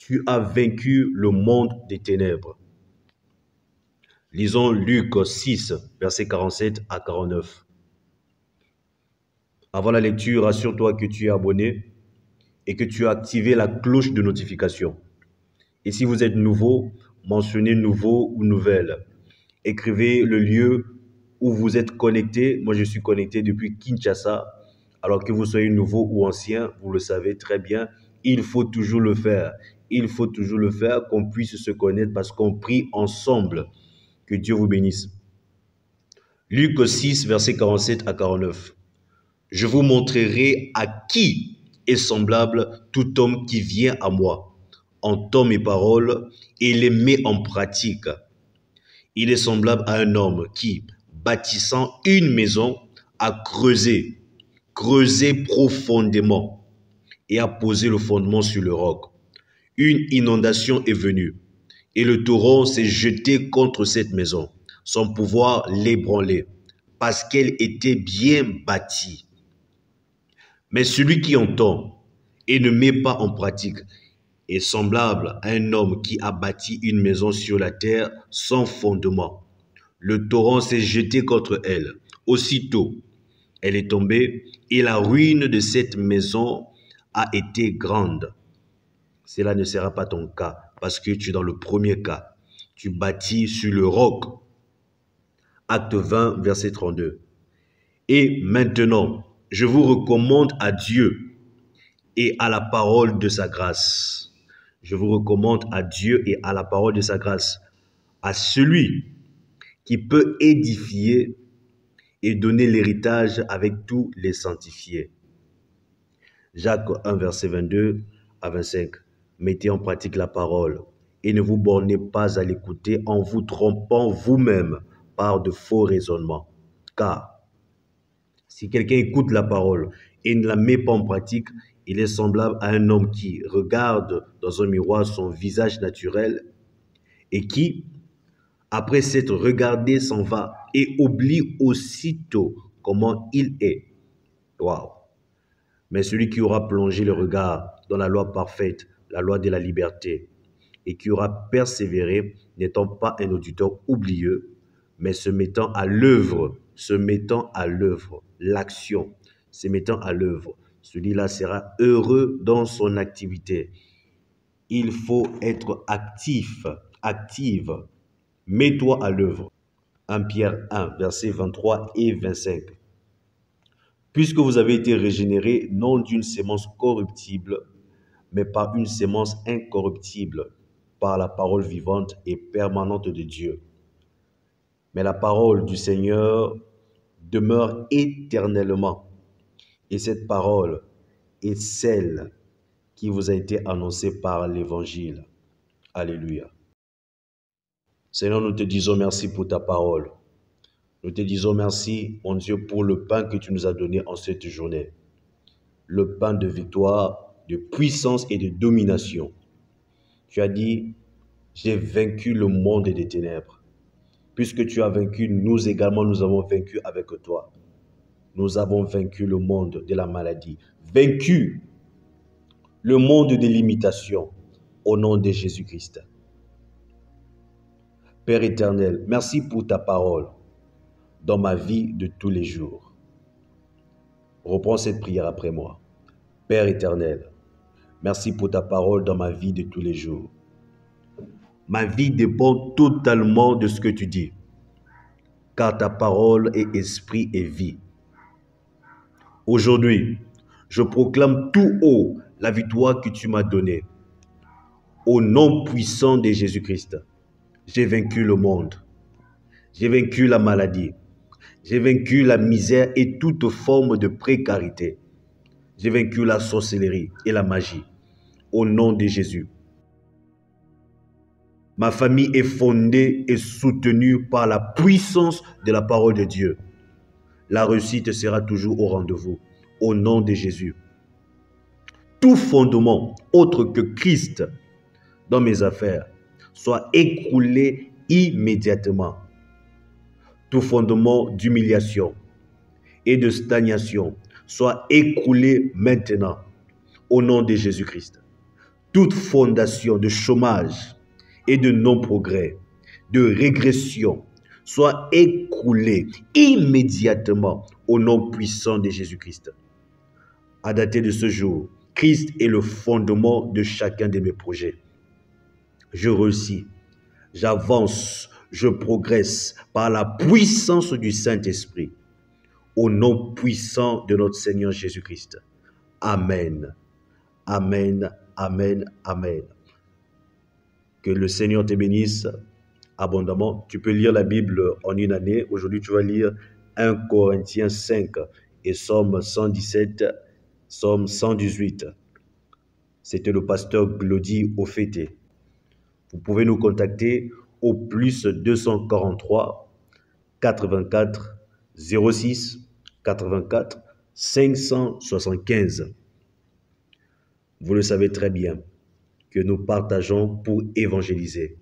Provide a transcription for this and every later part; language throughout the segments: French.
tu as vaincu le monde des ténèbres. Lisons Luc 6, versets 47 à 49. Avant la lecture, assure-toi que tu es abonné et que tu as activé la cloche de notification. Et si vous êtes nouveau, mentionnez nouveau ou nouvelle. Écrivez le lieu où vous êtes connecté. Moi, je suis connecté depuis Kinshasa. Alors que vous soyez nouveau ou ancien, vous le savez très bien, il faut toujours le faire. Il faut toujours le faire, qu'on puisse se connaître parce qu'on prie ensemble. Que Dieu vous bénisse. Luc 6, versets 47 à 49. Je vous montrerai à qui est semblable tout homme qui vient à moi, entend mes paroles et les met en pratique. Il est semblable à un homme qui, bâtissant une maison, a creusé profondément et a posé le fondement sur le roc. Une inondation est venue et le torrent s'est jeté contre cette maison, sans pouvoir l'ébranler, parce qu'elle était bien bâtie. Mais celui qui entend et ne met pas en pratique est semblable à un homme qui a bâti une maison sur la terre sans fondement. Le torrent s'est jeté contre elle. Aussitôt, elle est tombée et la ruine de cette maison a été grande. Cela ne sera pas ton cas parce que tu es dans le premier cas. Tu bâtis sur le roc. Acte 20, verset 32. Et maintenant, je vous recommande à Dieu et à la parole de sa grâce. Je vous recommande à Dieu et à la parole de sa grâce, à celui qui peut édifier et donner l'héritage avec tous les sanctifiés. Jacques 1, verset 22 à 25. Mettez en pratique la parole et ne vous bornez pas à l'écouter en vous trompant vous-même par de faux raisonnements. Car si quelqu'un écoute la parole et ne la met pas en pratique, il est semblable à un homme qui regarde dans un miroir son visage naturel et qui, après s'être regardé, s'en va et oublie aussitôt comment il est. Waouh! Mais celui qui aura plongé le regard dans la loi parfaite, la loi de la liberté, et qui aura persévéré, n'étant pas un auditeur oublieux, mais se mettant à l'œuvre, l'action, se mettant à l'œuvre, celui-là sera heureux dans son activité. Il faut être active. Mets-toi à l'œuvre. 1 Pierre 1, versets 23 et 25. Puisque vous avez été régénérés, non d'une sémence corruptible, mais par une sémence incorruptible, par la parole vivante et permanente de Dieu. Mais la parole du Seigneur demeure éternellement. Et cette parole est celle qui vous a été annoncée par l'Évangile. Alléluia. Seigneur, nous te disons merci pour ta parole. Nous te disons merci, mon Dieu, pour le pain que tu nous as donné en cette journée. Le pain de victoire, de puissance et de domination. Tu as dit, j'ai vaincu le monde des ténèbres. Puisque tu as vaincu, nous également, nous avons vaincu avec toi. Nous avons vaincu le monde de la maladie, vaincu le monde des limitations au nom de Jésus-Christ. Père éternel, merci pour ta parole dans ma vie de tous les jours. Reprends cette prière après moi. Père éternel, merci pour ta parole dans ma vie de tous les jours. Ma vie dépend totalement de ce que tu dis, car ta parole est esprit et vie. Aujourd'hui, je proclame tout haut la victoire que tu m'as donnée. Au nom puissant de Jésus-Christ, j'ai vaincu le monde. J'ai vaincu la maladie. J'ai vaincu la misère et toute forme de précarité. J'ai vaincu la sorcellerie et la magie. Au nom de Jésus. Ma famille est fondée et soutenue par la puissance de la parole de Dieu. La réussite sera toujours au rendez-vous. Au nom de Jésus. Tout fondement autre que Christ dans mes affaires soit écroulé immédiatement. Tout fondement d'humiliation et de stagnation soit écroulé maintenant au nom de Jésus-Christ. toute fondation de chômage et de non-progrès, de régression, soit écroulée immédiatement au nom puissant de Jésus-Christ. À dater de ce jour, Christ est le fondement de chacun de mes projets. Je réussis, j'avance, je progresse par la puissance du Saint-Esprit. Au nom puissant de notre Seigneur Jésus-Christ. Amen. Amen. Amen. Amen. Que le Seigneur te bénisse abondamment. Tu peux lire la Bible en une année. Aujourd'hui, tu vas lire 1 Corinthiens 5 et Psaume 117, Psaume 118. C'était le pasteur Glody Ofete. Vous pouvez nous contacter au plus 243 84 06 84 575. Vous le savez très bien que nous partageons pour évangéliser.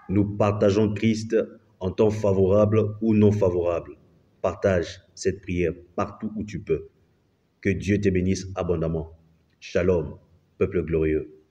Nous partageons Christ en temps favorable ou non favorable. Partage cette prière partout où tu peux. Que Dieu te bénisse abondamment. Shalom, peuple glorieux.